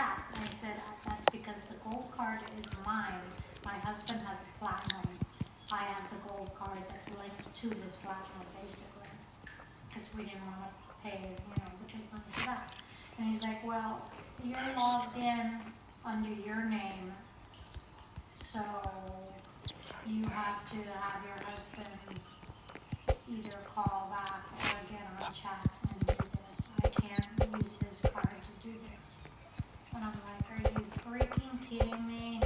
that? And I said, that's because the gold card is mine. My husband has a platinum. I have the gold card that's linked to his platinum, basically. Because we didn't want to pay, the big money for that. And he's like, well, you're logged in under your name, so you have to have your husband either call back or get on chat and do this. I can't use his card to do this. And I'm like, are you freaking kidding me?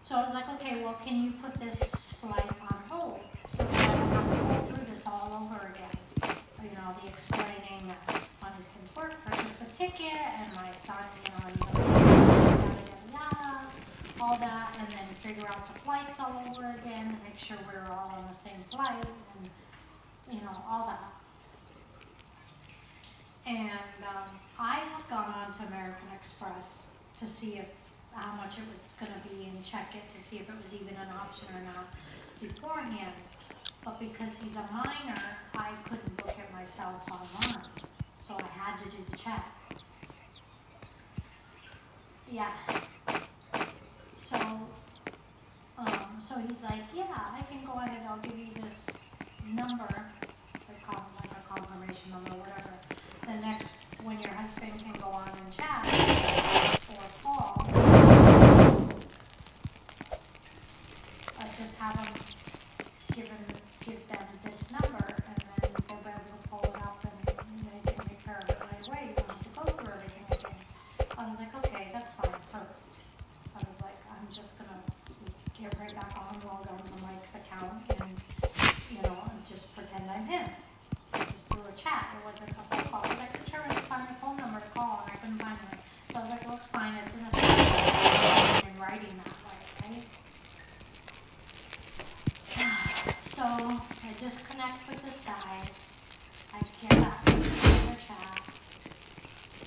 So I was like, okay, well, can you put this flight on hold so that I don't have to go through this all over again? The explaining on his kid's work, purchase the ticket, and my son, yada, yada, yada, all that, and then figure out the flights all over again to make sure we're all on the same flight, and, all that. And I had gone on to American Express to see how much it was going to be and check it to see if it was even an option or not beforehand. But because he's a minor, I couldn't book it myself online. So I had to do the check. Yeah. So he's like, yeah, I can go ahead, I'll give you this number, like a confirmation number, whatever. The next, when your husband can go on and chat or call, just have them give them this number, and then they'll be able to pull it up and they can take care of it right away. You don't have to go through everything again. I was like, okay, that's fine, perfect. I was like, I'm just gonna get right back on, log on to Mike's account, and just pretend I'm him. Just through a chat. It wasn't a phone call. I was like, I'm sure I could find a phone number to call, and I couldn't find it. So I was like, well, it's fine. It's in the in writing that way, right? So I disconnect with this guy. I get back to the chat,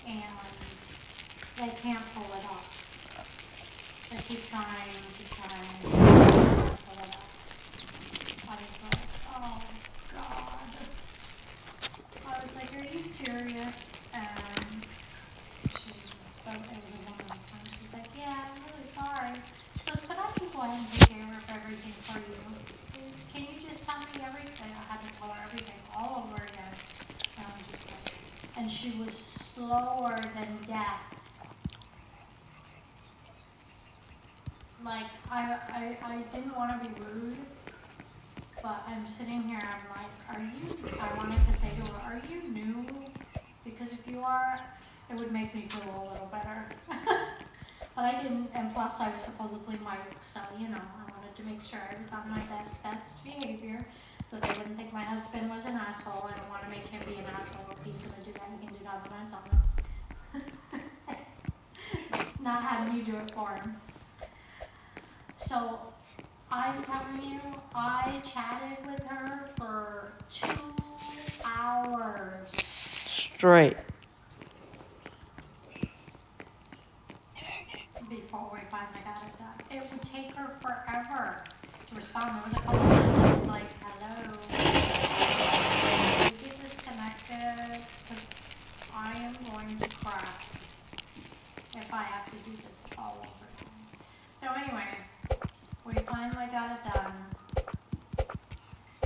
and they can't pull it up. They keep trying, can't pull it up. I was like, oh God. I was like, are you serious? And she felt it was a woman. She's like, yeah, I'm really sorry. She goes, but I can go ahead and take care of everything for you. Can you just tell me everything? I had to tell her everything all over again. And I'm just like, and she was slower than death. Like, I didn't want to be rude, but I'm sitting here, I'm like, I wanted to say to her, are you new? Because if you are, it would make me feel a little better. But I didn't, and plus I was supposedly Mike, so, I wanted to make sure I was on my best behavior, so they wouldn't think my husband was an asshole. I don't want to make him be an asshole. If he's going to do that, he can do that on his own. Not have me do it for him. So, I'm telling you, I chatted with her for 2 hours. Straight. Before we finally got it done. It would take her forever to respond. There was a couple times I was like, hello. Did you get disconnected? Because I am going to crash if I have to do this all over again. So anyway, we finally got it done.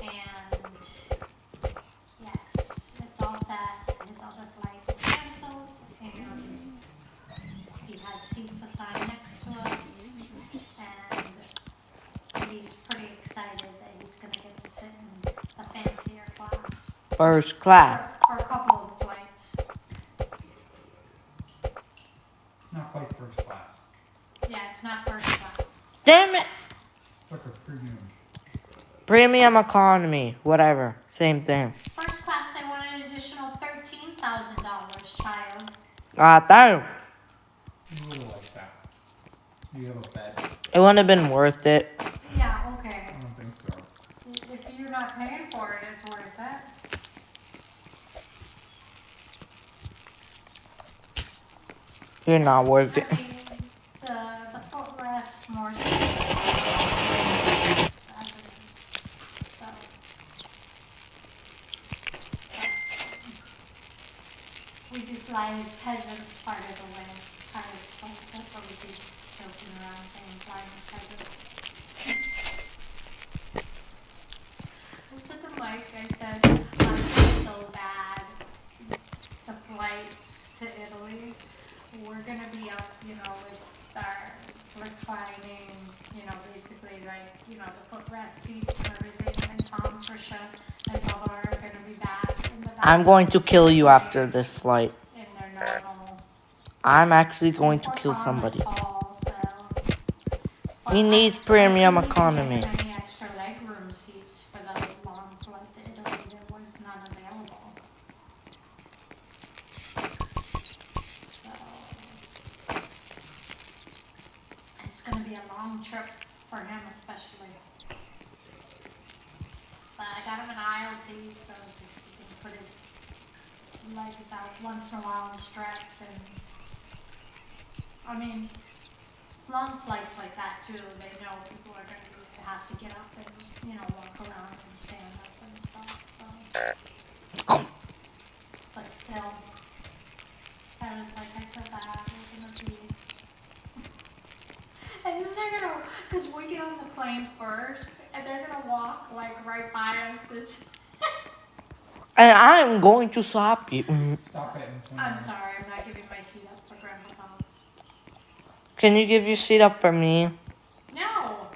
And yes, it's all set. His other flight is canceled. And he has seats assigned next to us, and he's pretty excited that he's going to get to sit in the fancier class. First class. For a couple of flights. Not quite first class. Yeah, it's not first class. Damn it! It's like a premium. Premium economy. Whatever. Same thing. First class, they want an additional $13,000, child. God damn. You would like that. You have a bed. It wouldn't have been worth it. Yeah, okay. I don't think so. If you're not paying for it, it's worth it. You're not worth it. I mean, the footrest more space. As it is. So. We do fly as peasants part of the way. Kind of like that's what we do, joking around saying flying as peasants. I said to Mike, I said, I'm so bad. The flights to Italy, we're gonna be up, with our reclining, basically like, the footrest seats and everything, and Tom, Trisha, and Bubba are gonna be back in the back. I'm going to kill you after this flight. In their normal. I'm actually going to Poor kill Tom is somebody. tall, so. He But needs I premium couldn't even economy. get any extra legroom seats for the long flight to Italy. There was none available. So it's going to be a long trip for him, especially. But I got him an aisle seat so he can put his legs out once in a while and stretch. And I mean, long flights like that too, they know people are going to have to get up and, walk around and stand up and stuff, so. But still, I was like, I feel bad, we're going to be. And then they're going to, because we get on the plane first, and they're going to walk, like, right by us, And I'm going to stop you. Stop it. I'm sorry, I'm not giving my seat up for Grandpa Tom. Can you give your seat up for me? No!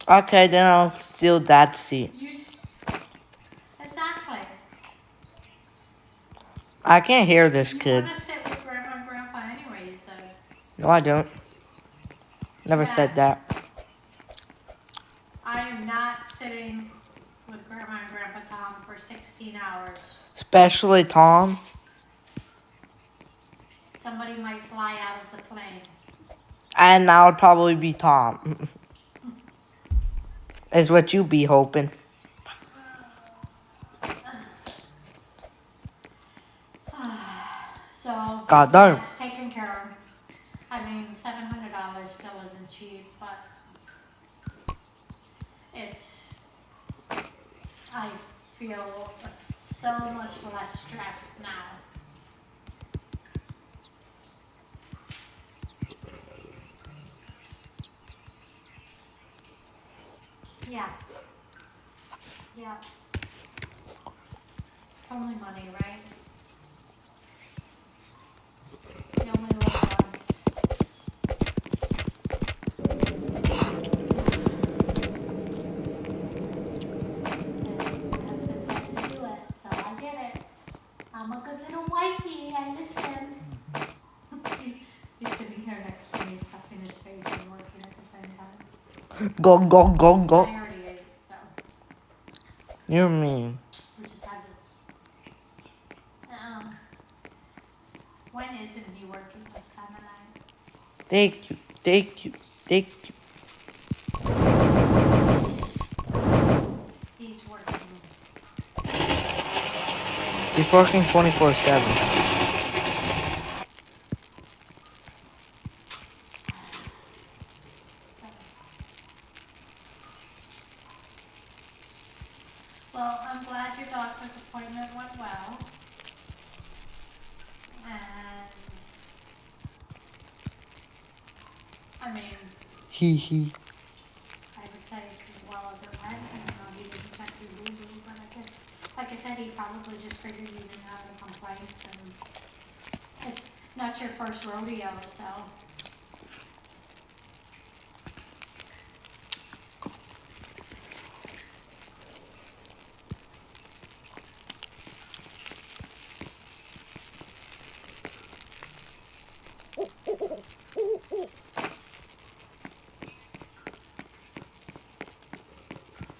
Okay, then I'll steal that seat. Exactly. I can't hear this You kid. want to sit with Grandma and Grandpa anyway, you said. No, I don't. Never said that. I am not sitting with Grandma and Grandpa Tom for 16 hours. Especially Tom. Somebody might fly out of the plane. And that would probably be Tom. Is what you be hoping. So, God darn. it's taken care of. I mean, $700 still isn't cheap, but I feel so much less stressed now. Yeah. Yeah. It's only money, right? You only live once. And husband said to do it, so I did it. I'm a good little wifey, I listened. He's sitting here next to me, stuffing his face and working at the same time. Go, go, go, I go. already ate, so You're mean. we just had to. When isn't he working this time of night? Thank you, thank you, thank you. He's working. He's working 24/7. Well, I'm glad your doctor's appointment went well. And I mean, Hee hee. I would say it's as well as it went. He didn't check your boo-boo, but I guess, like I said, he probably just figured you didn't have any complaints, and it's not your first rodeo, so.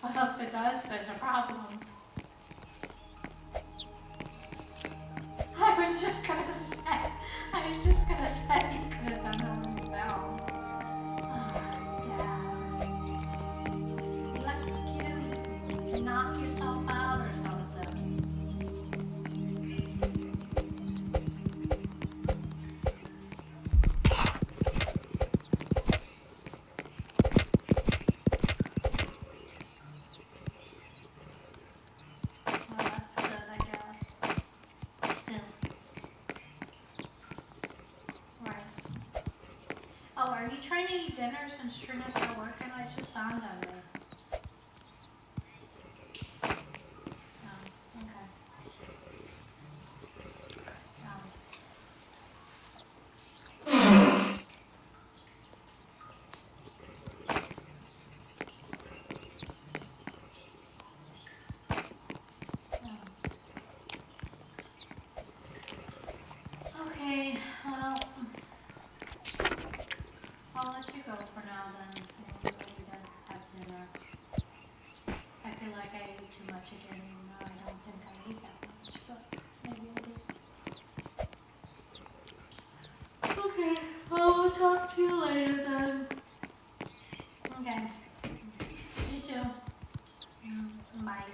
Well, if it does, there's a problem. I was just gonna say you could have done it when you fell. Oh, Dad. Lucky you knock yourself out or something. are you trying to eat dinner since Trina's not working? It just dawned on me. Oh, okay. Okay, well, I'll let you go for now then. Maybe we'll need to have dinner. I feel like I ate too much again, even though I don't think I ate that much, but maybe I did. Okay, well, we'll talk to you later then. Okay. You too. Bye.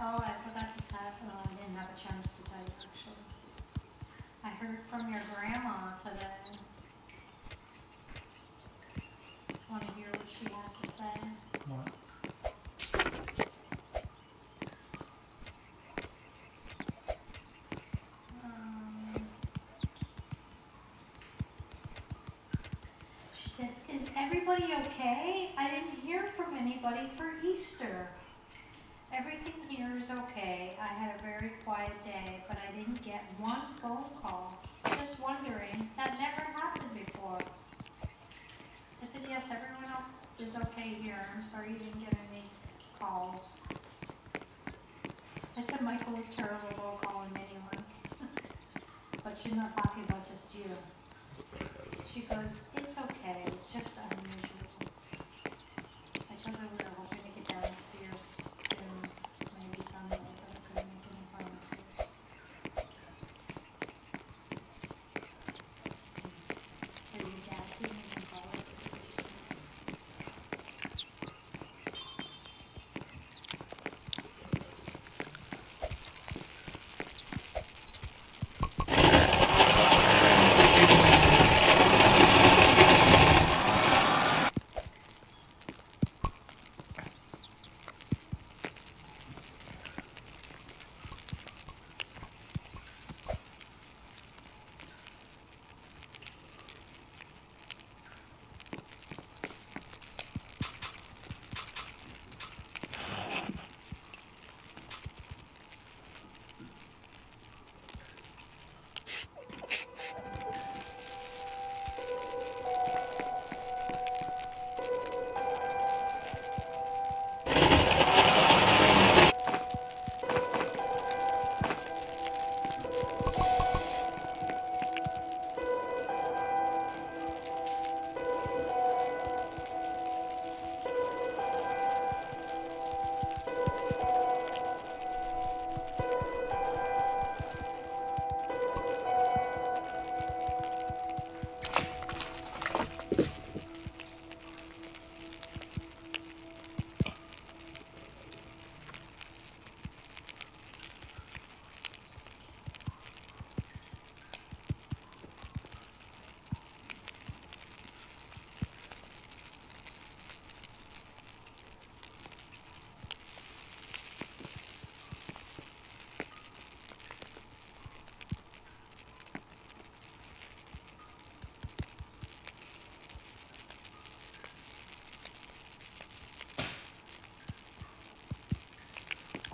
Oh, I forgot to tell, well, I didn't have a chance to tell you actually. I heard from your grandma today. Want to hear what she had to say? What? She said, "Is everybody okay? I didn't hear from anybody for Easter. Everything here is okay. I had a very quiet day, but I didn't get one phone call. Just wondering, that never happened before." I said, "Yes, everyone else is okay here. I'm sorry you didn't get any calls." I said, "Michael was terrible about calling anyone." But she's not talking about just you. She goes, "It's okay, it's just unusual." I told her we were hoping to get down to see her soon, maybe Sunday, but I couldn't make any promises. So your dad didn't even call her?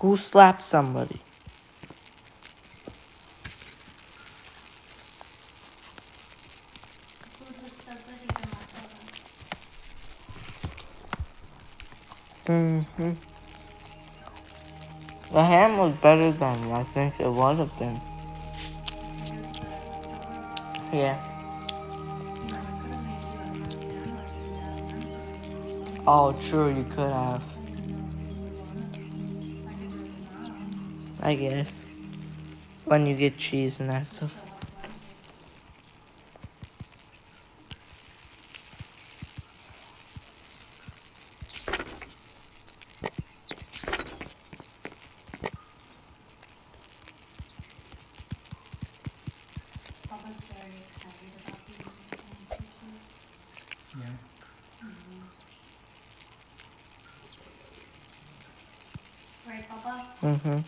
Who slapped somebody? Food was still good even left over. Mm-hmm. The ham was better than I think it would have been. I think it was better left over. Yeah. You know, I could have made you a ham sandwich and that ham for me. Oh, true, you could have. I didn't know if you would want it. I could do it tomorrow. I guess. When you get cheese and that We stuff. still have plenty. Bubba's very excited about the fancy suits. Yeah. Right, Bubba? Mm-hmm.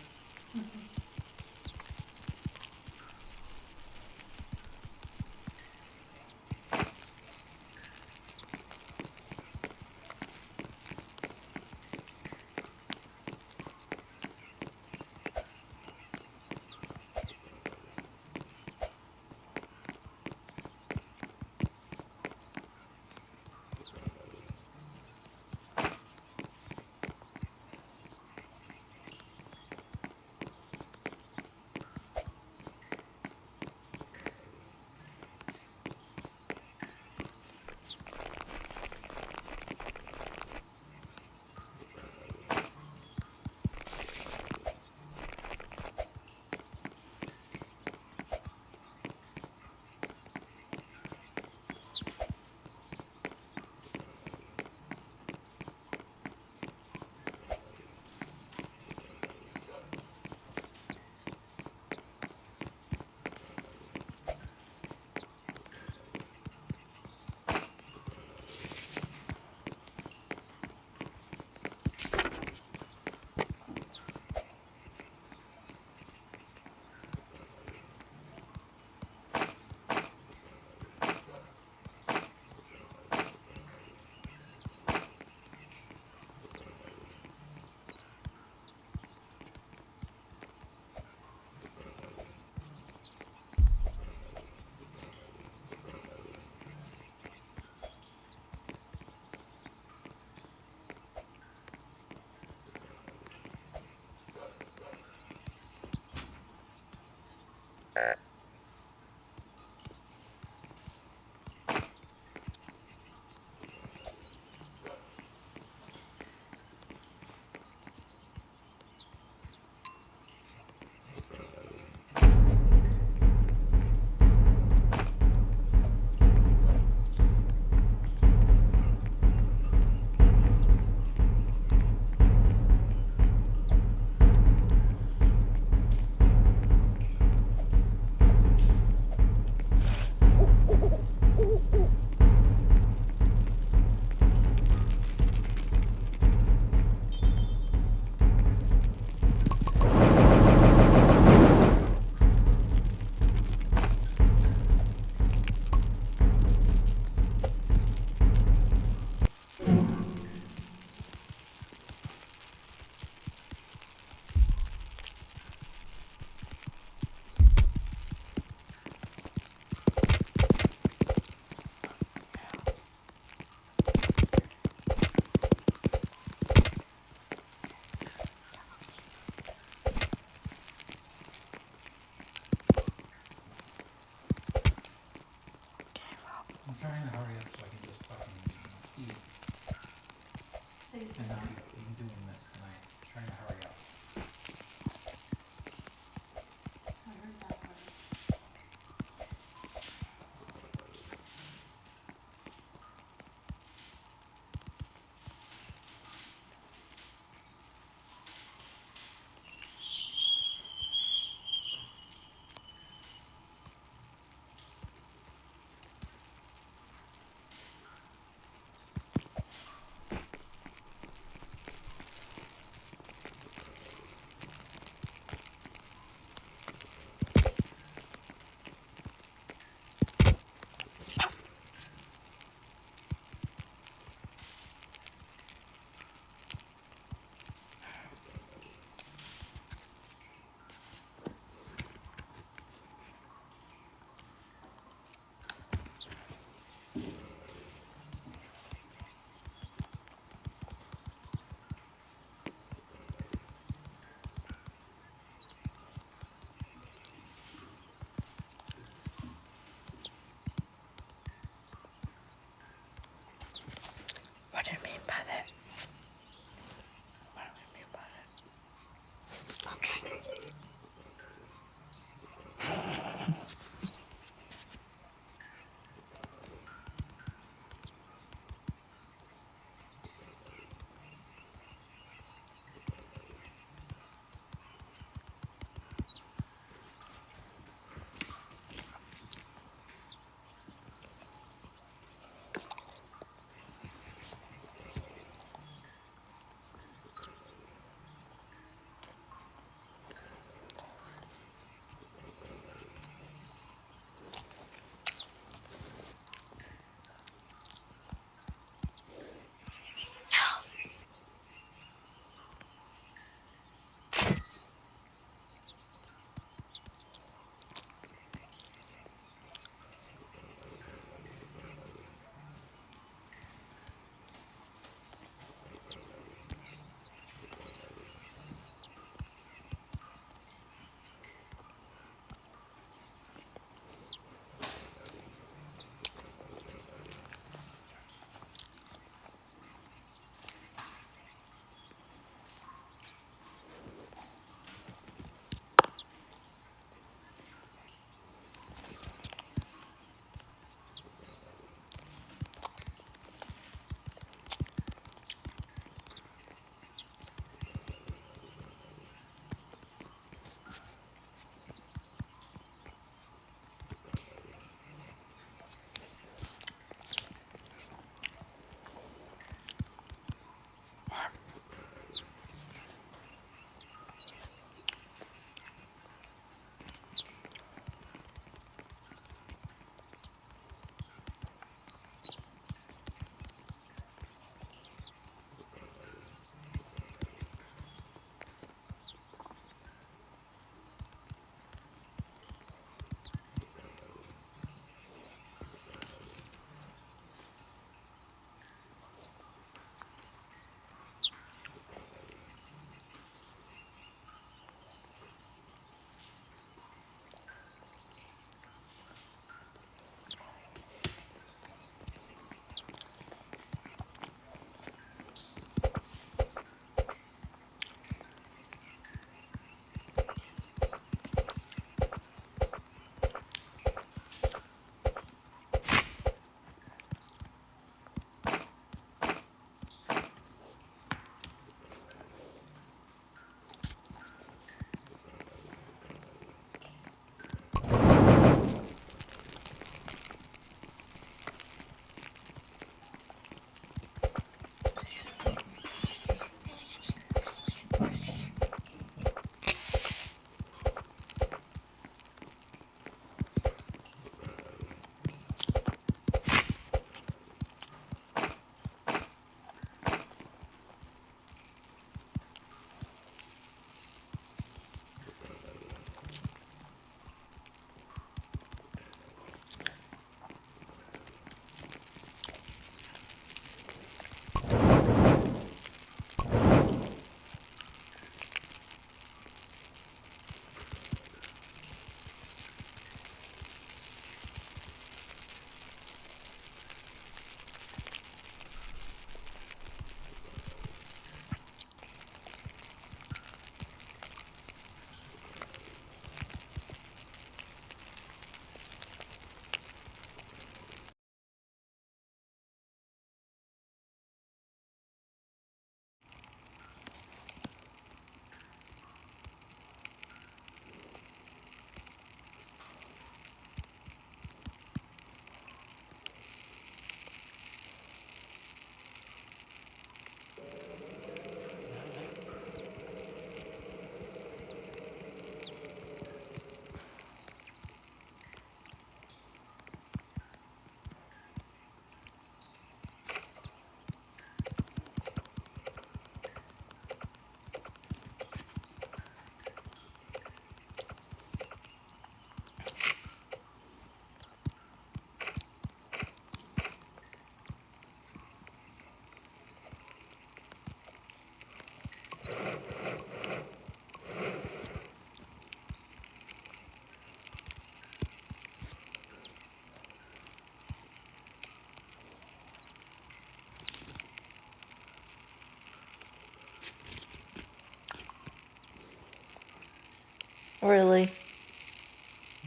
Really?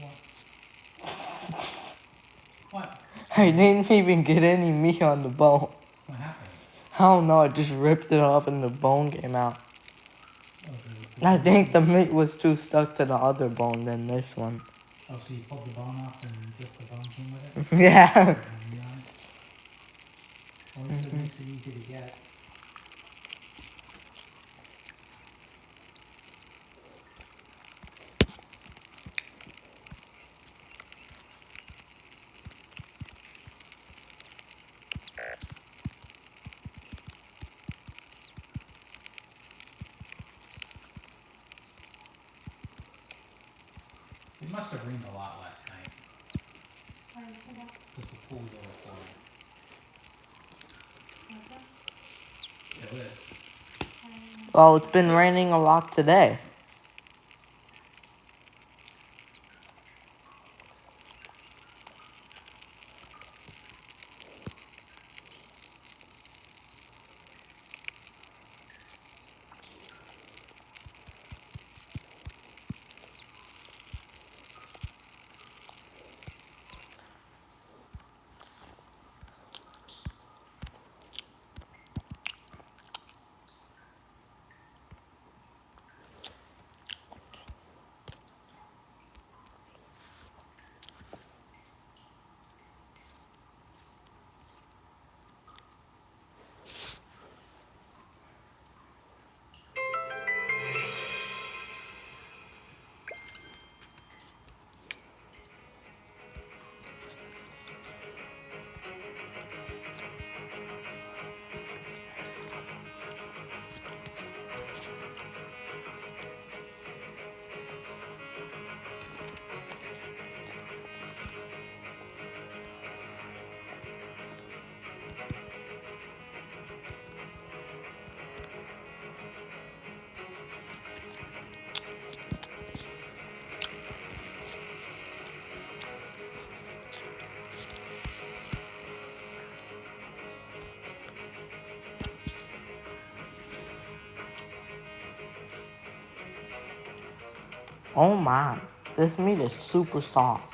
What? What? I didn't even get any meat on the bone. What happened? I don't know, I just ripped it off and the bone came out. Oh, the I think the meat was too stuck to the other bone than this one. Oh, so you pulled the bone off and just the bone came with it? Yeah. Yeah. At least it makes it easy to get. It must have rained a lot last night Where is it at? because the pool's overflowing. Okay. It is. Well, it's been raining a lot today. Oh my, this meat is super soft.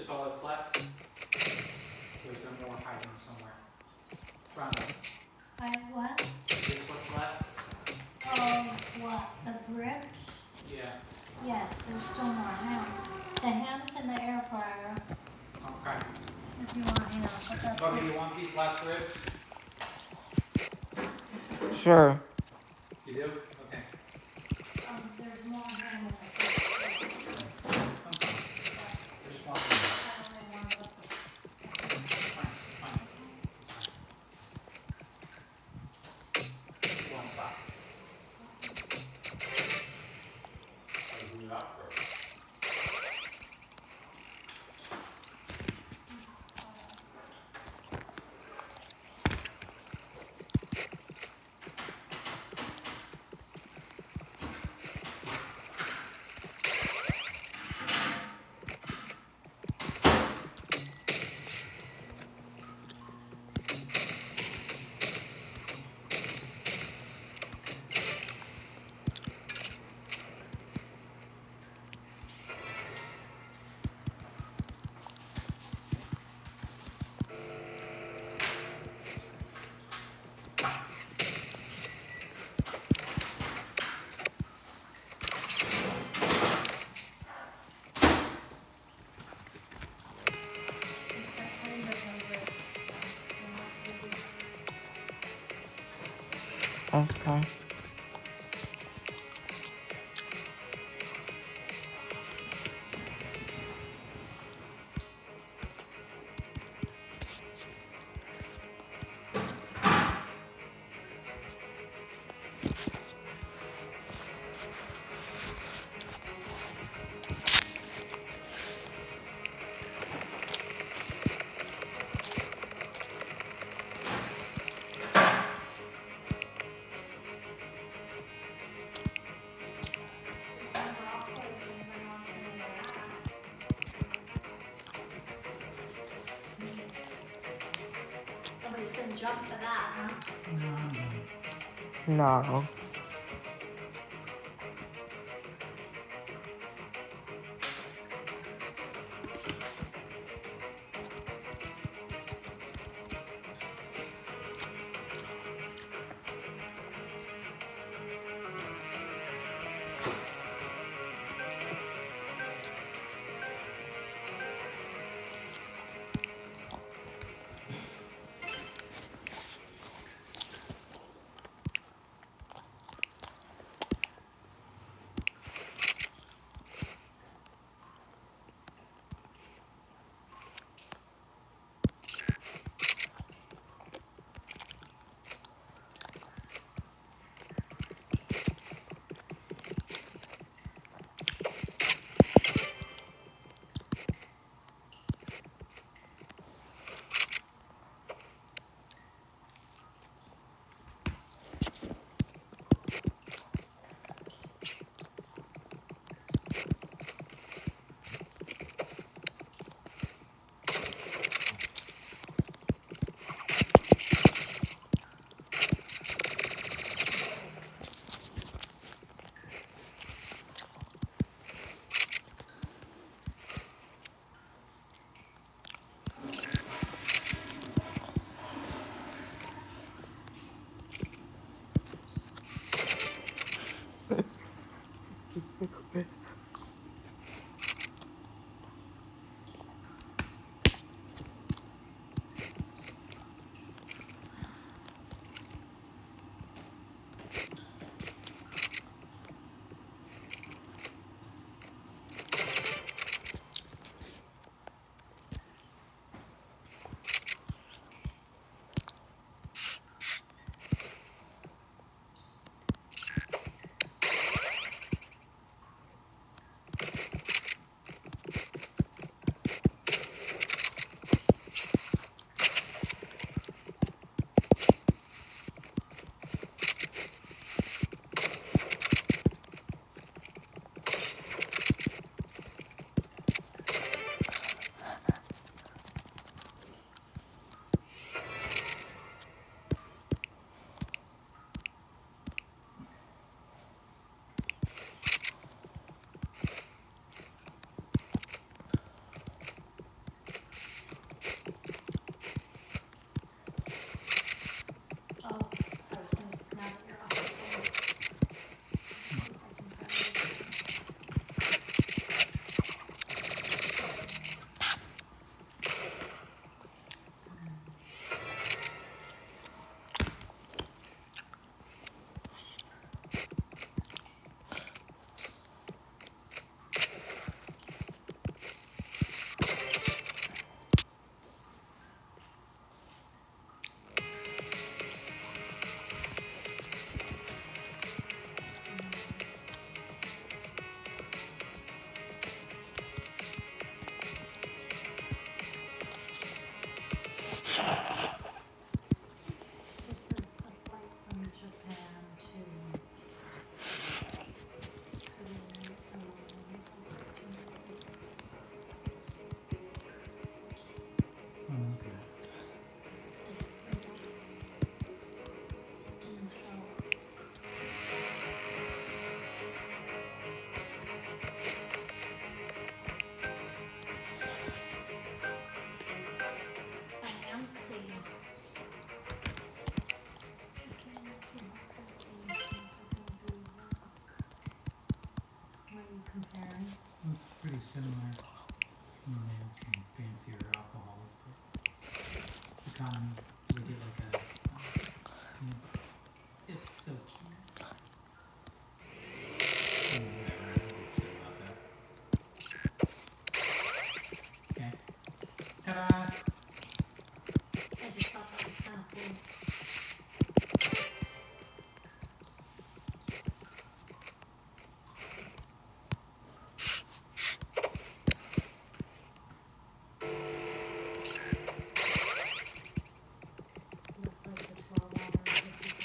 this all that's left? There's no more hiding somewhere. Rhonda, I what? is this what's left? Oh, what? The bricks? Yeah. Yes, there's still more now. The ham's in the air fryer, Okay. if you want ham, but that's Bubby, not. you want these last ribs? Sure. You do? Okay. There's more ham in the fridge. I just want them. I only wanted the- It's fine. It's fine. It's one o'clock. I'll do it out first. Okay. Nobody's gonna jump for that, huh? No. pretty similar. You know, they have some fancier alcohol, but economy, you get like a, it's still cheap. Whatever, I don't really care about that. Okay. Ta-da! I just thought that was kind of cool. Looks like the 12 hour, 54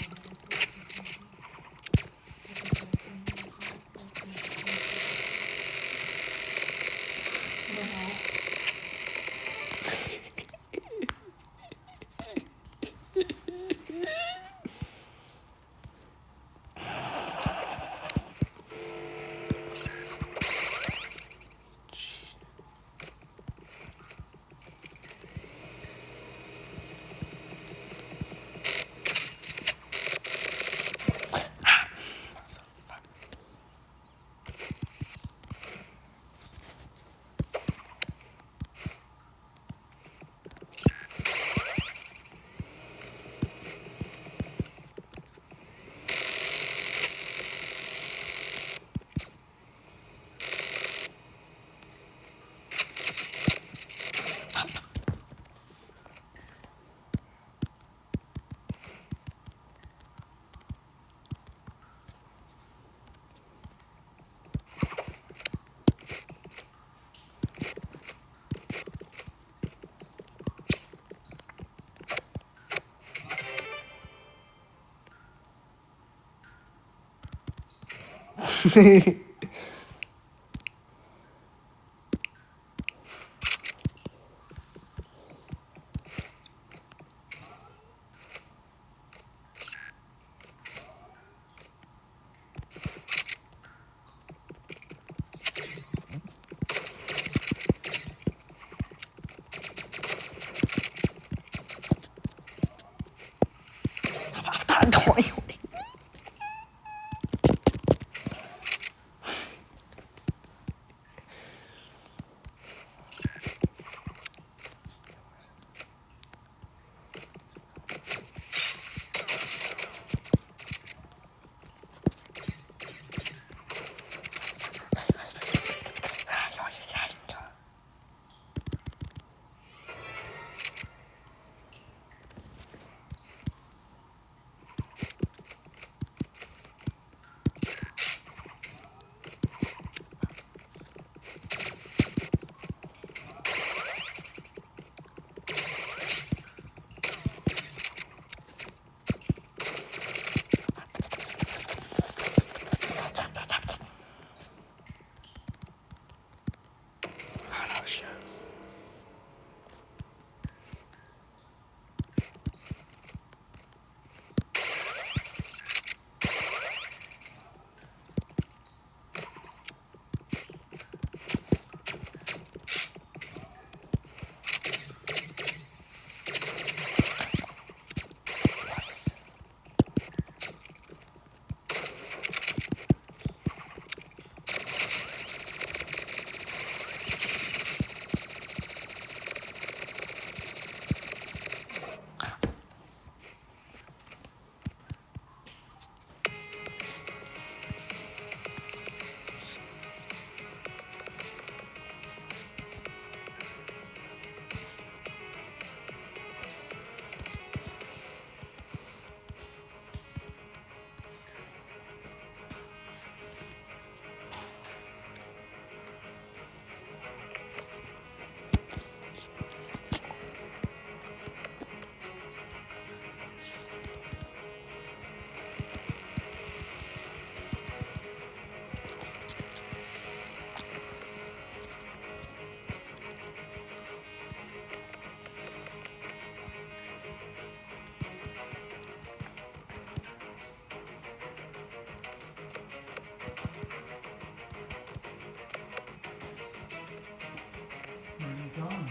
Where are you going?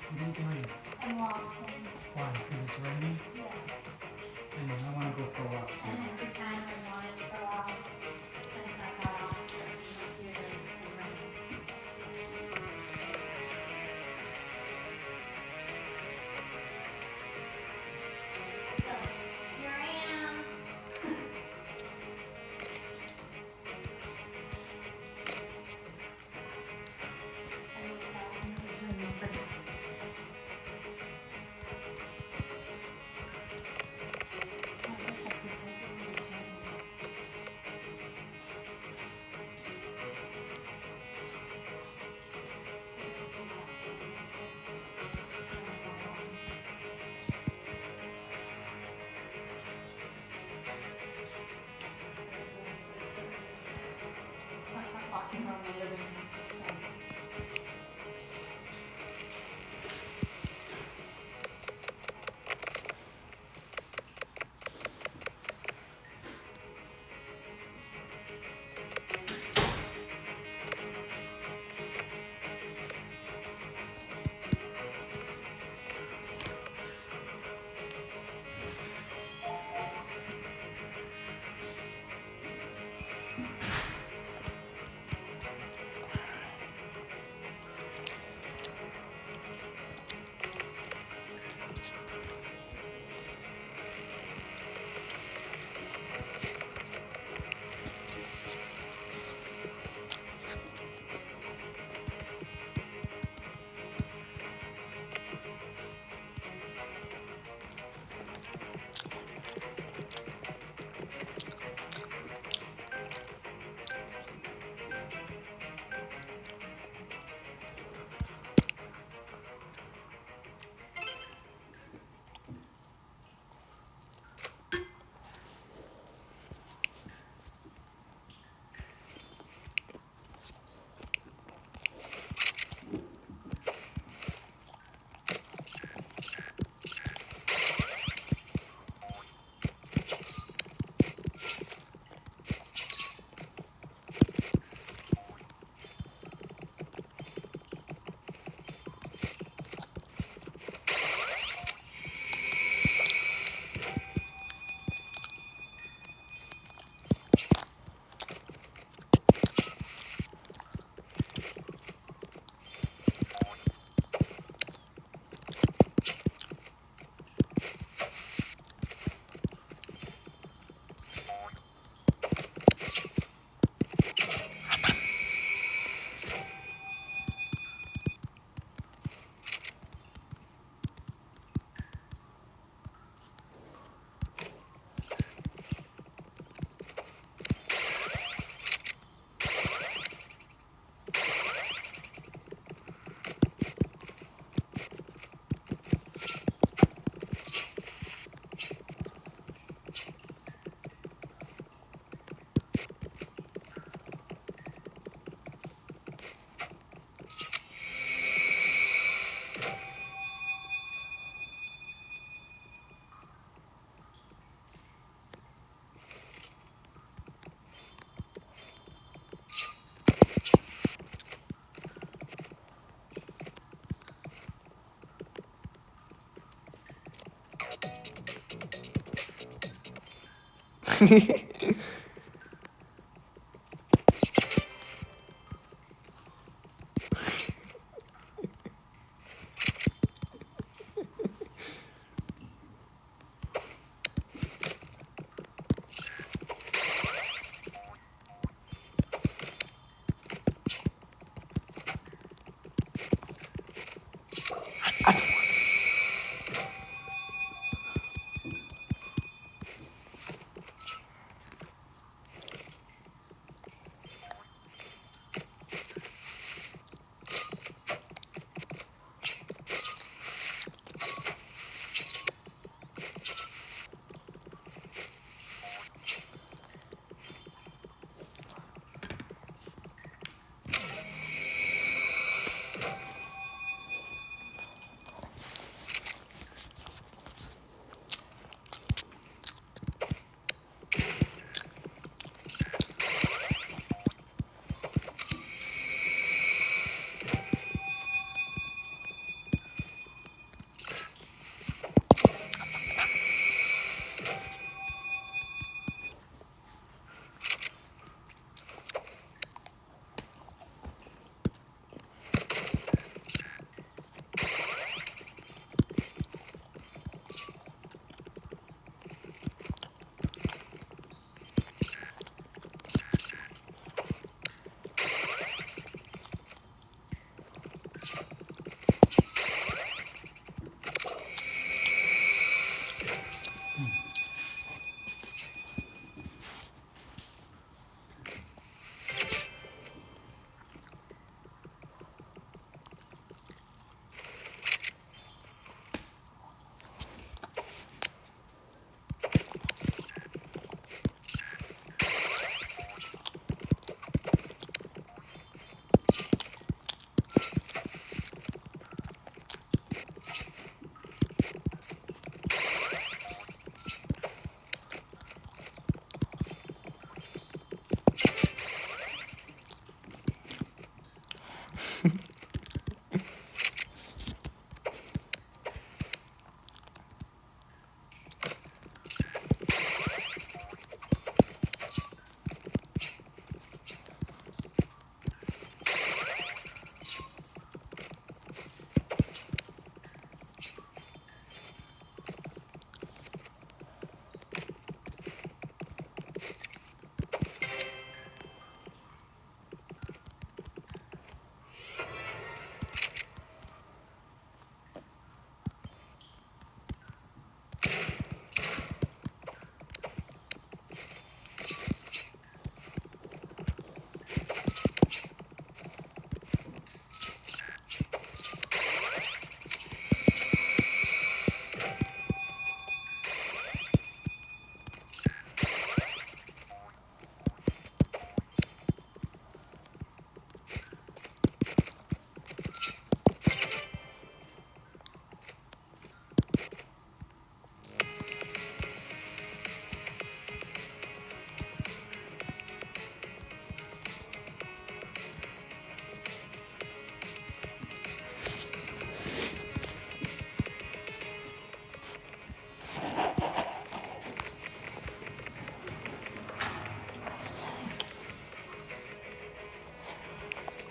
What are you doing? I'm walking. Why? Because it's raining? Yes. And I want to go for a walk And too. every time I wanted to go out since I got off church.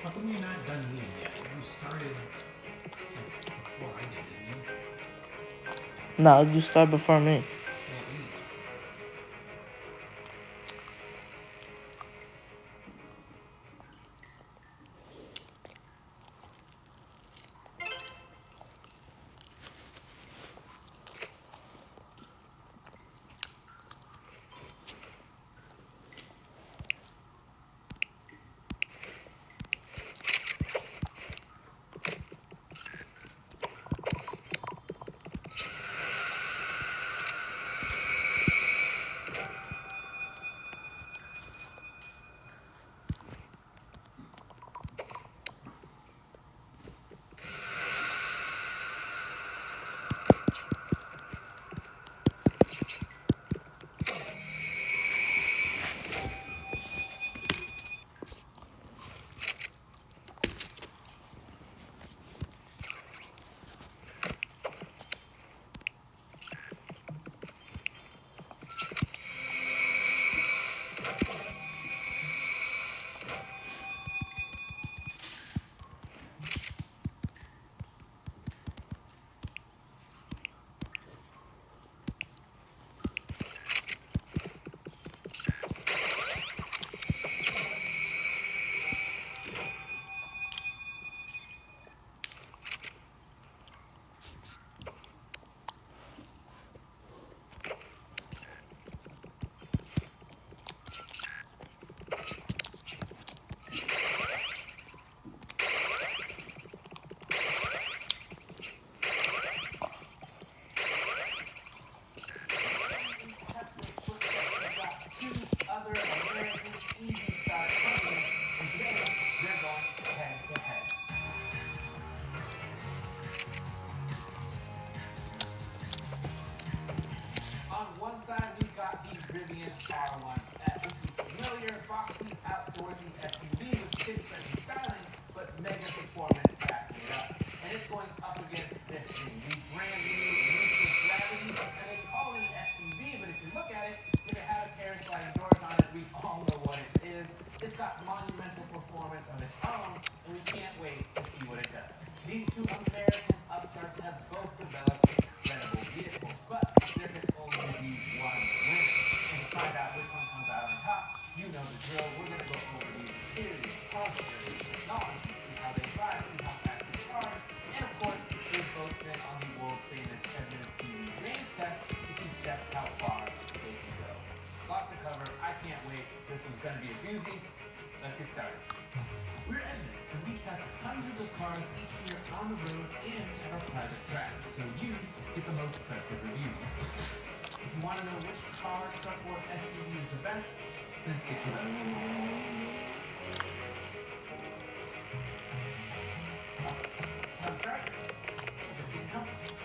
How come you're not done eating yet? You started like before I did, didn't you? No, you start before me. Well, eat. got monumental performance of its own, and we can't wait to see what it does. These two American upstarts have both developed incredible vehicles, but there can only be one winner. And to find out which one comes out on top, you know the drill. We're going to go over the interior, culture, technology, see how they drive, see how fast they are, and of course, they've both been on the world famous Edmonds TV range test to see just how far they can go. Lots to cover. I can't wait. This is going to be a doozy. Let's get started. We're Edmonds, and we test hundreds of cars each year on the road and at our private track, so you get the most impressive reviews. If you want to know which car, truck, or SUV is the best, then stick with us. How to start? Just get comfortable.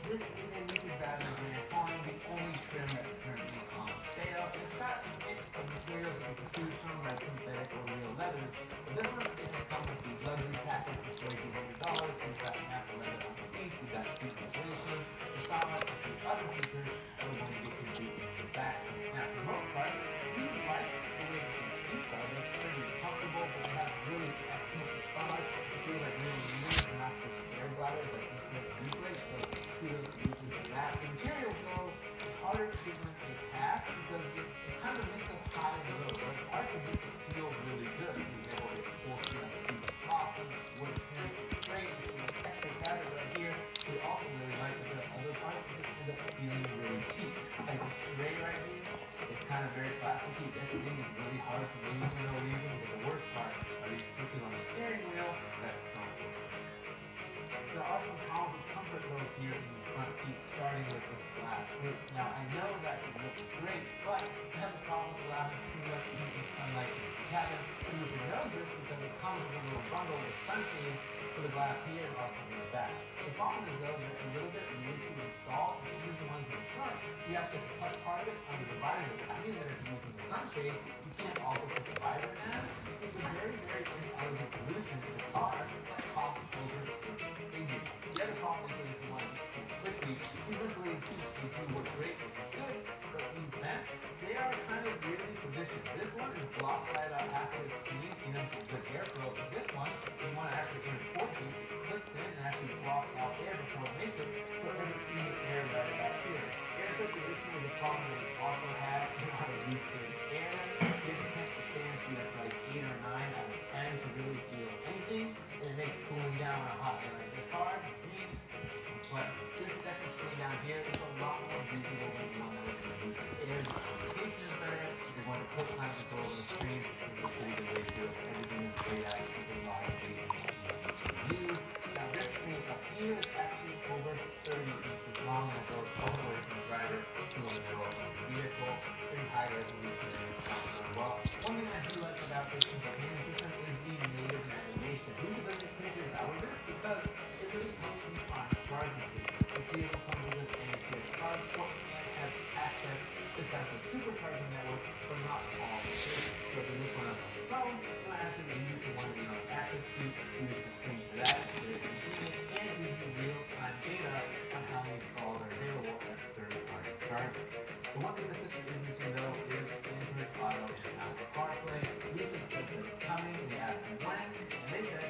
This is a Lucid Battery Grand Touring, the only trim that's currently on sale. It's got a mix of materials that you can choose from, like synthetic or real leathers. But this one, it can come with the luxury package for $4,200. You've got natural leather on the seats, you've got seat insulation, the solid, and the other features that we're going to get into in the back seat. Now, for the most part, we like the way that these seats are. They're pretty comfortable, but they have really excellent massage. It feels like really neat and not just air bladders like you feel deeply. So kudos to Lucid for that. The materials, though, it's harder to give them a pass because it kind of makes us high and low. But parts of this feel really good. For example, it's 4 feet on the seat. It's awesome. Wood trim, great. You know, extra fabric right here. We also really like that the other parts just end up feeling really cheap. Like this tray right here is kind of very plasticky. This thing is really hard to use for no reason. But the worst part are these switches on the steering wheel that don't work. There are some problems with comfort though here in the front seat, starting with this glass roof. Now I know that it looks great, but it has a problem with allowing too much heat and sunlight into the cabin. And you should know this because it comes with a little bundle with sunshades for the glass here and also in the back. The problem is though they're a little bit weird to install. If you use the ones in the front, you actually have to touch part of it under the visor. That means that if you're using the sunshade, you can't also put the visor in. It's a very, very inelegant solution to the car that costs over $6 figures. The other problem is that if you want to do it quickly, these ventilated seats, they do work great, which is good, but these vents, they are kind of weirdly positioned. This one is blocked by about half of the squeeze, you know, for good airflow, but this one, you want to actually aim it towards you, it clicks in and actually blocks out air before it makes it, so it doesn't see the air right back here. Air circulation is a problem that we also have in our Lucid Air. You can't the fans be at like 8 or 9 out of 10 to really feel anything, and it makes cooling down on a hot day like this hard, which means I'm sweating. This second screen down here is a lot more usable than the one that was in the Lucid Air. The communication is better. If you're going to put time control on the screen, this is a pretty good way to do it. Everything is laid out super logically and easy to use. Now this screen up here is actually over 30 inches long and it goes all the way from the driver to the middle of the vehicle. Pretty high resolution as well. One thing I do like about this infotainment system is the native navigation. Lucid doesn't create this out of this because it really helps you find charging stations. This vehicle comes with an NCS charge port and has access to Tesla's supercharging network, but not all the stations. So if you look on your phone, you might actually use the one you have access to, use the screen for that, very convenient, and gives you real-time data on how many stalls are available at third-party chargers. The one thing the system is missing though is Android Auto and Apple CarPlay. Lucid said that it's coming, we asked them when, and they said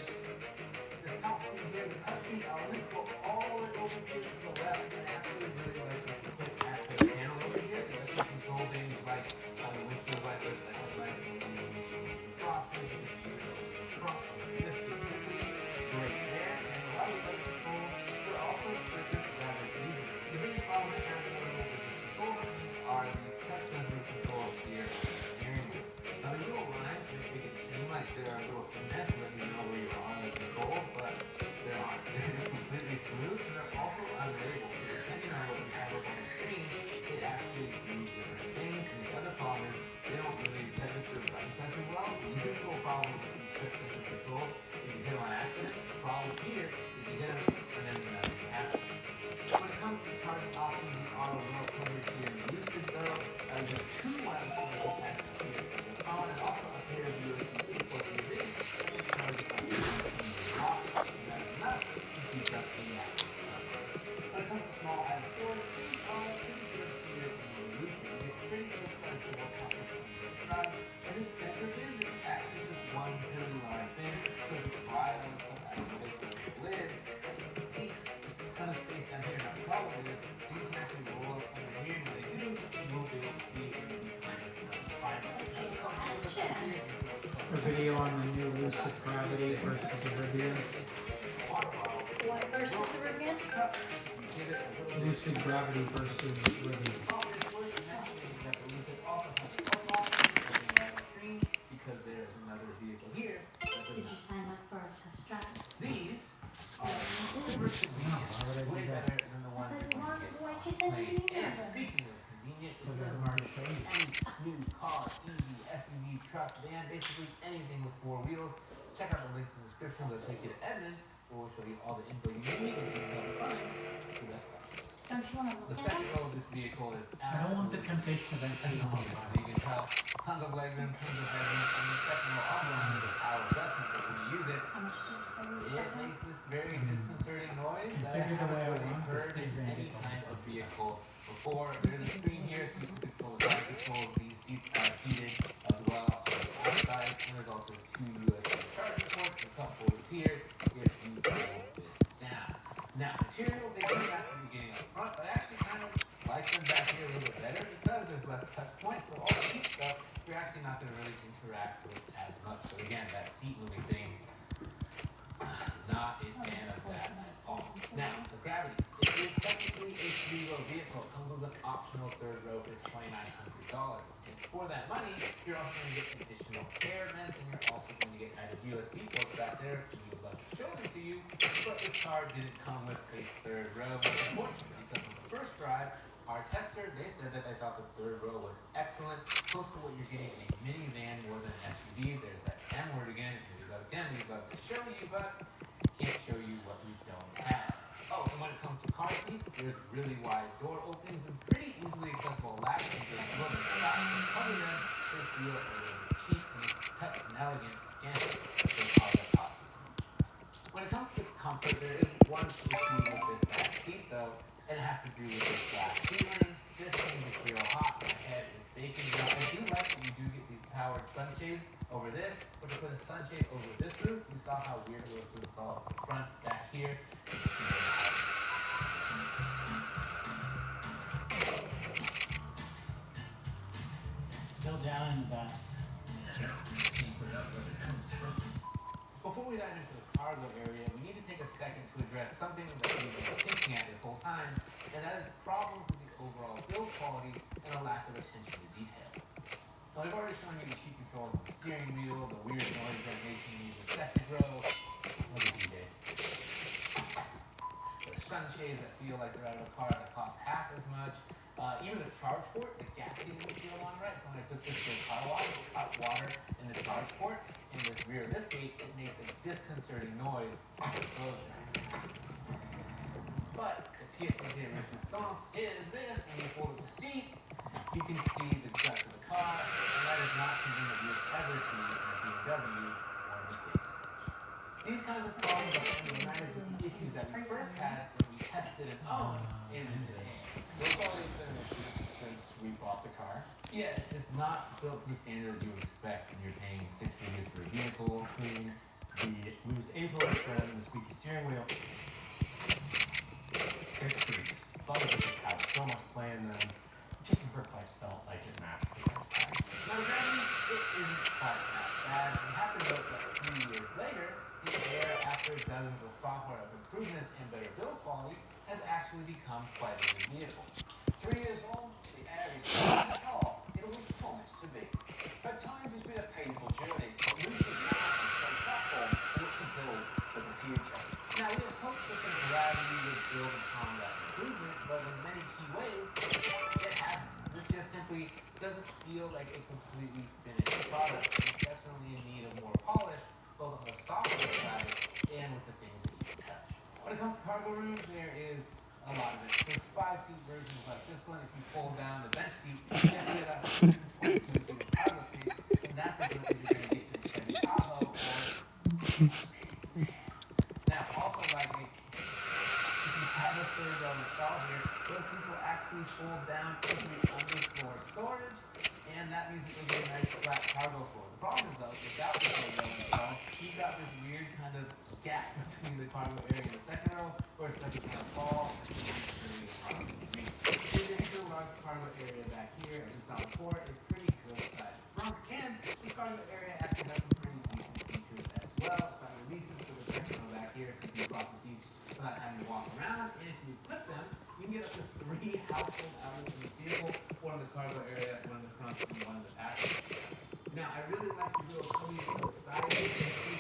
this top screen here, the touchscreen elements go all the way over here to the left, and I actually really like this quick access panel over here. It lets you control things like the windshield wipers, the headlights, the frosting, the front, lift it quickly, great there, and a lot of other controls. They're also surface rather easy. The biggest problem I have with this control screen are these touch sensitive controls here on the steering wheel. Now the little lines make it seem like they're a little finesse, let you know where you are on the control, but they're not. They're just completely smooth, and they're also unlabeled. So depending on what you have up on the screen, it actually do different things. And the other problem is they don't really register button pressing well. The usual problem with these touch sensitive controls is you hit them on accident. The problem here is you hit them and then nothing happens. When it comes to charging options, the auto will cover here in Lucid though. There's 2 wireless charging packages here for the phone and also a pair of USB-C ports using that can charge up to 15 watts. And that's enough to video on the new Lucid Gravity versus the Rivian? What versus the Rivian? Lucid Gravity versus Rivian. Because there is another vehicle here that does Did you not. sign up for a test drive? These are super convenient, way better than the ones you're going to get Why'd you send plain. me an And email? speaking of convenient, if Because you're I'm already showing you. any new car, EV, SUV, truck, van, basically anything with four wheels, check out the links in the description. They'll take you to Edmunds, where we'll show you all the info you need and you can find the best price. Don't you wanna The look at second it? row of this vehicle is I don't want the absolutely temptation of entry on enormous. As you can tell, tons of legroom, tons of headroom, and the second row also has a power adjustment, but when you use it, How much did you say was it that? makes this very disconcerting noise that I Configure the haven't way I really want. heard in any kind of vehicle before. There's a screen here so you can control the drive controls. These seats are heated as well on the outside, and there's also two USB charging ports, a cup holders here if you pull this down. Now, materials they came out from the beginning up front, but I actually kind of like them back here a little bit better because there's less touch points, so all the heat stuff you're actually not going to really interact with as much. So again, that seat moving thing, not a fan of that at all. Now, the Gravity, it is technically a three-row vehicle. It comes with an optional third row for $2,900. And for that money, you're also going to get additional air vents, and you're also going to get added USB ports back there. We would love to show them to you, but this car didn't come with a third row, unfortunately, because on the first drive, our tester, they said that they thought the third row was excellent, close to what you're getting in a minivan more than an SUV. There's that M word again, and we love again, we'd love to show you, but can't show you what we don't have. Oh, and when it comes to car seats, there's really wide door openings and pretty easily accessible latches. There's a little bit of flap to cover them. They feel a little bit cheap and it's touch and elegant, and for a car that costs this much. When it comes to comfort, there is one issue with this back seat though, and it has to do with this glass ceiling. This thing is real hot, my head is baking. Now, I do like that you do get these powered sunshades over this, but to put a sunshade over this roof, you saw how weird it was to install front back here. Still down in the back. Before we dive into the cargo area, we need to take a second to address something that we've been thinking at this whole time, and that is problems with the overall build quality and a lack of attention to detail. Now, I've already shown you the cheap controls on the steering wheel, the weird noise that makes you use the second row. Look at DJ. The sunshades that feel like they're out of a car that cost half as much. Even the charge port, the gas didn't feel on right. So when I took this to a car wash, hot water in the charge port and this rear lift gate, it makes a disconcerting noise on the closure. But the pièce de résistance is this. When you fold up the seat, you can see the guts of the car, and that is not something that you would ever see in a BMW or a Mercedes. These kinds of problems are kind of reminded of the issues that we first had when we tested and owned a Lucid Air. Those have always been issues since we bought the car. Yes, it's not built to the standard that you would expect when you're paying six figures for a vehicle. Between the loose A-pillar trim and the squeaky steering wheel. It's freaks. Buttons just have so much play in them. It just never quite felt like it matched the price tag. Now, granted, it isn't quite that bad. We have to note that a few years later, the Air, after dozens of software improvements and better build quality, has actually become quite a good vehicle. 3 years on, the Air is the car it always promised to be. At times it's been a painful journey, but Lucid now has a strong platform on which to build for the future. Now, we had hoped that the Gravity would build upon that improvement, but in many key ways, it hasn't. This just simply doesn't feel like a completely finished product. It's definitely in need of more polish, both on the software side and with the things that you can touch. When it comes to cargo room, there is a lot of it. There's 5-seat versions like this one. If you fold down the bench seat, you can get up to 22 feet of cargo space, and that's as good as you're going to get in the Chevy Tahoe or now, also like it, if you have a third row installed here, those seats will actually fold down into the underfloor storage, and that means it will be a nice flat cargo floor. The problem is though, without the third row installed, you've got this weird kind of gap between the cargo area and the second row, where it's like it's gonna fall. There's a large cargo area back here, as it's on the port, it's pretty good size trunk, and the cargo area actually has some pretty You know, back here, you can cross the seats without having to walk around. And if you clip them, you can get up to 3 household outlets in the vehicle, one in the cargo area, one in the front, and one in the passenger. Now, I really like the little ponies on the side of the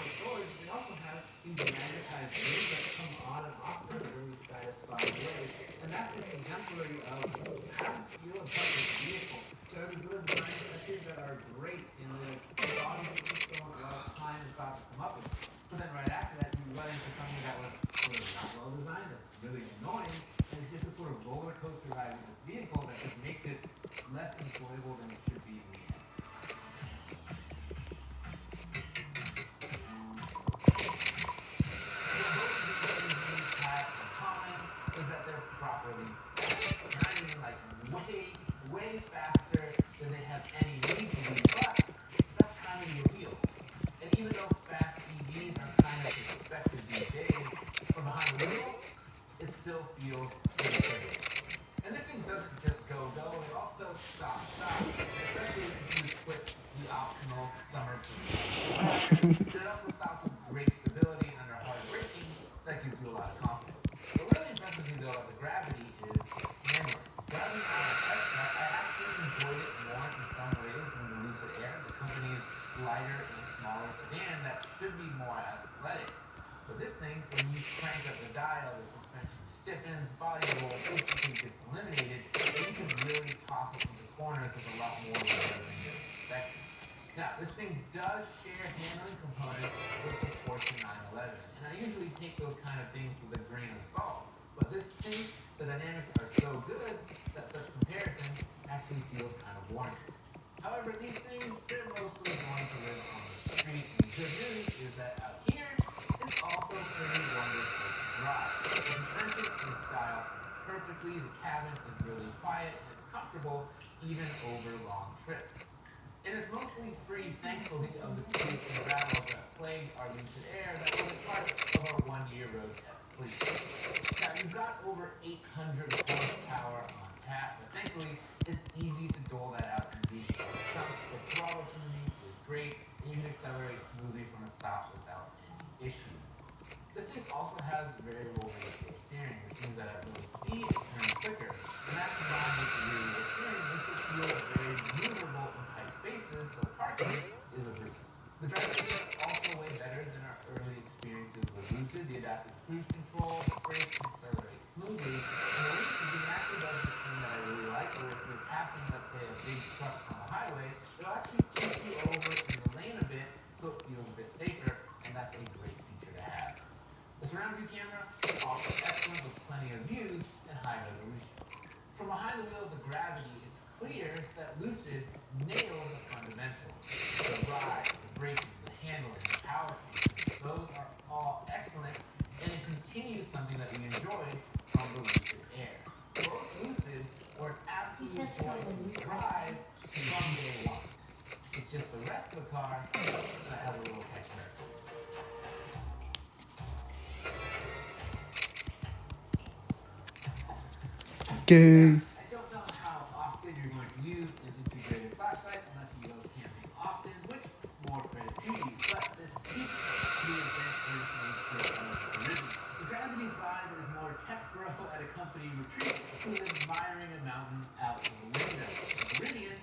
storage. They also have these magnetized rings that come on and off to really satisfy the way. And that's just exemplary of how to feel about this vehicle. There are good design touches that are great in the body that you spend a lot of time and thought to come up with. But then right after that, you run into something that was sort of not well designed, that's really annoying, and it's just a sort of roller coaster ride with this vehicle that just makes it less enjoyable than it should be in the end. Is that they're properly fast. And I mean like way faster than they have any need to be, but that's kind of the appeal. And even though fast EVs are kind of expected these days, from behind the wheel, it still feels pretty good. And this thing doesn't just go, it also stop, especially if you quit the optional summer breeze. It also stops with great stability and under hard braking, that gives you a lot of confidence. What really impresses me though about the Gravity is handling. Driving on a test track, I actually enjoyed it more in some ways than the Lucid Air, the company's lighter and smaller sedan that should be more athletic. But this thing, when you crank up the dial, the suspension stiffens, body roll basically gets eliminated, and you can really toss it into corners with a lot more wear than you're expecting. Now, this thing does share handling components with the Porsche 911, and I usually take those kind of things with a grain of salt. But this thing, the dynamics are so good that such comparison actually feels kind of warranted. However, these things, they're mostly going to live on the street, and the good news is that out here, it's also pretty wonderful to drive. The suspension is dialed perfectly, the cabin is really quiet, and it's comfortable even over long trips. It is mostly free, thankfully, of the squeaks and rattles that plagued our Lucid Air that was a part of our one-year road test fleet. Now, you've got over 800 horsepower on tap, but thankfully, it's easy to dole that out and boost the chunks. The throttle tuning is great, and you can accelerate smoothly from a stop without any issue. This thing also has variable rate steering, which means that at low speed, it turns quicker, and that combined with the rear wheel steering makes it feel very maneuverable in tight spaces, so parking is a breeze. The driving is also way better than our early experiences with Lucid. The adaptive cruise control, brakes, and accelerate smoothly, and the lane keeping actually does this thing that I really like, where if you're passing, let's say, a big truck on the highway, it'll actually push you over in the lane a bit, so it feels a bit safer, and that's a great feature to have. The surround view camera is also excellent with plenty of views and high resolution. From behind the wheel of the Gravity, it's clear that Lucid nailed the fundamentals. The ride, the braking, the handling, the power features, those are all excellent, and it continues something that we enjoyed from the Lucid Air. Both Lucids were an absolute joy to drive from day one. It's just the rest of the car that has a little catch there. Gay. I don't know how often you're going to use an integrated flashlight unless you go camping often, which more credit to you, but this speaks to the adventurous nature of the Rivian. The Gravity's vibe is more tech bro at a company retreat who's admiring a mountain out of the window. The Rivian,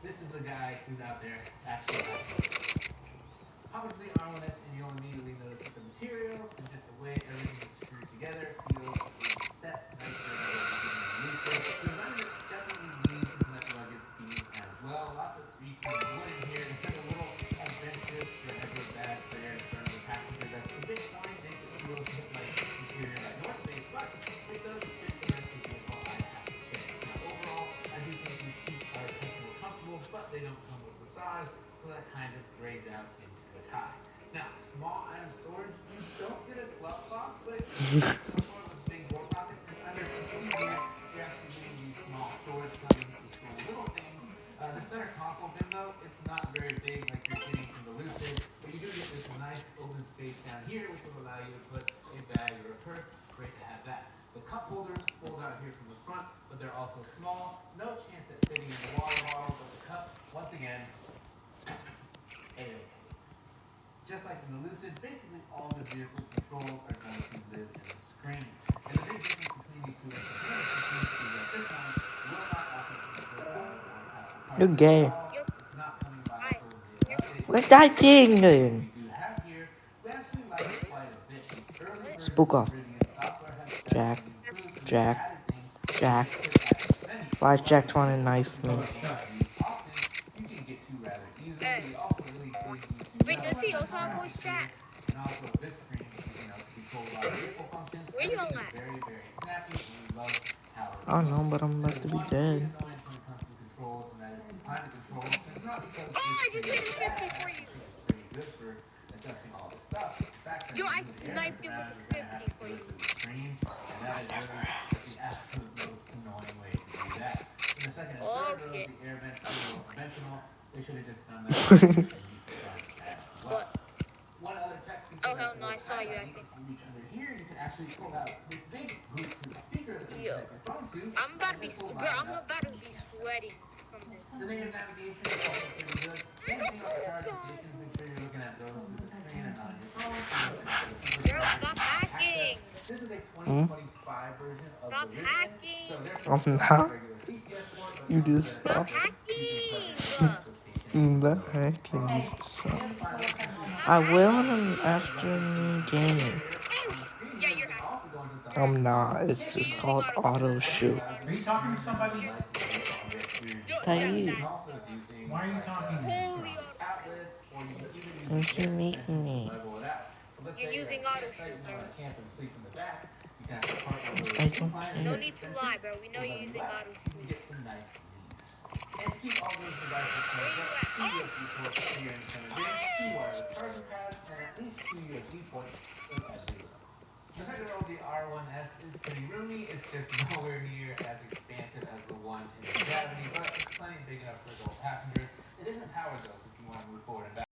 this is the guy who's out there actually having Hop into the armrest and you'll immediately notice that the materials and just the way everything is screwed together feels a step nicer than what you're used to. The design definitely needs some that rugged feel as well. Lots of three-point wood in here. It's just a little adventurous for every bad player in front of the passenger. That's a bit funny, makes it feel a bit like interior like North Face, but it does fit the rest of the vehicle, I have to say. Now, overall, I do think these seats are comfortable, but they don't come with massage, so that kind of grades out into a tie. Now, small item storage, you don't get a glove box, but it's more of a big door pocket. And under here, you're actually getting these small storage coming to store little things. The center console bin, though, it's not very big like you're getting from the Lucid, but you do get this nice open space down here, which will allow you to put a bag or a purse. Great to have that. The cup holders fold out here from the front, but they're also small. No chance at fitting in the water bottle, but the cup, once again, A-OK. Just like in the Lucid, basically all this the vehicle's controls are going to live in the screen. And the big difference between these two entertainment systems is that this one will not offer Android Auto or Apple CarPlay You're gay. at all. It's not coming by Hi. over the update. Where's that thing We then? do have here, we actually like it quite a bit. The early version Spook of off. Meridian software has Jack. definitely improved and Jack. added things Jack. that you could access many. Why is Jack trying to knife me? Often, you can get to rather easily. Hey. We also really dig these Wait, does he also have voice chat? and also this screen, to control a lot of vehicle functions. Where you all Everything is at? very, very snappy, and we love how it I don't know, looks. but I'm about to be dead. There's one big annoyance when it comes to controls, and that is the climate control. And it's not because Oh, I just this hit screen a 50 for you. is pretty good for adjusting all this stuff. The fact that Yo, I you move the sniped air him around, with a you're gonna have 50 to for do you. it through the screen, and that is really the absolute most annoying way to do that. In the second and Oh, third row, shit. the air vents are more conventional. They should have just done that. And you could run as well. What? One other tech feature Oh, that's hell no, I really saw you, I highlighted, think. if you reach under here, you can actually pull out this big Bluetooth speaker that you Yo. connect your phone to. I'm about to and be, this will bro, line I'm up about to be sweaty from this. the native navigation is also pretty good. Same thing on the charging stations. Make sure you're looking at those through the screen and not on your phone. So you're looking at the Girl, supercharger stop access. hacking. This is a 2025 version of Stop the original. hacking. So therefore, I'm it's not. regular CCS port, but You not just the Stop stop. hacking. The heck can you stop? I will after me gaming. Yeah, you're hacking. also go into some I'm not. It's just called auto shoot. Are you talking to somebody? Yo, Tayyip. Why are you talking to me? Holy outlets, or you can even use Don't you make me? level it out. So let's You're say using you're at a auto campsite, shoot, you wanna bro. camp and sleep in the back. You can actually park on I the don't No need to lie, bro. We know you're using auto you can shoot. get some nice Z's. And to keep all those devices plugged up, 2 USB ports here in the center bin, 2 wireless charging pads, and at least 2 USB ports in every row. The second row of the R1S is pretty roomy. It's just nowhere near as expansive as the one in the Gravity, but it's plenty big enough for adult passengers. It isn't powered though, so if you want to move forward and back.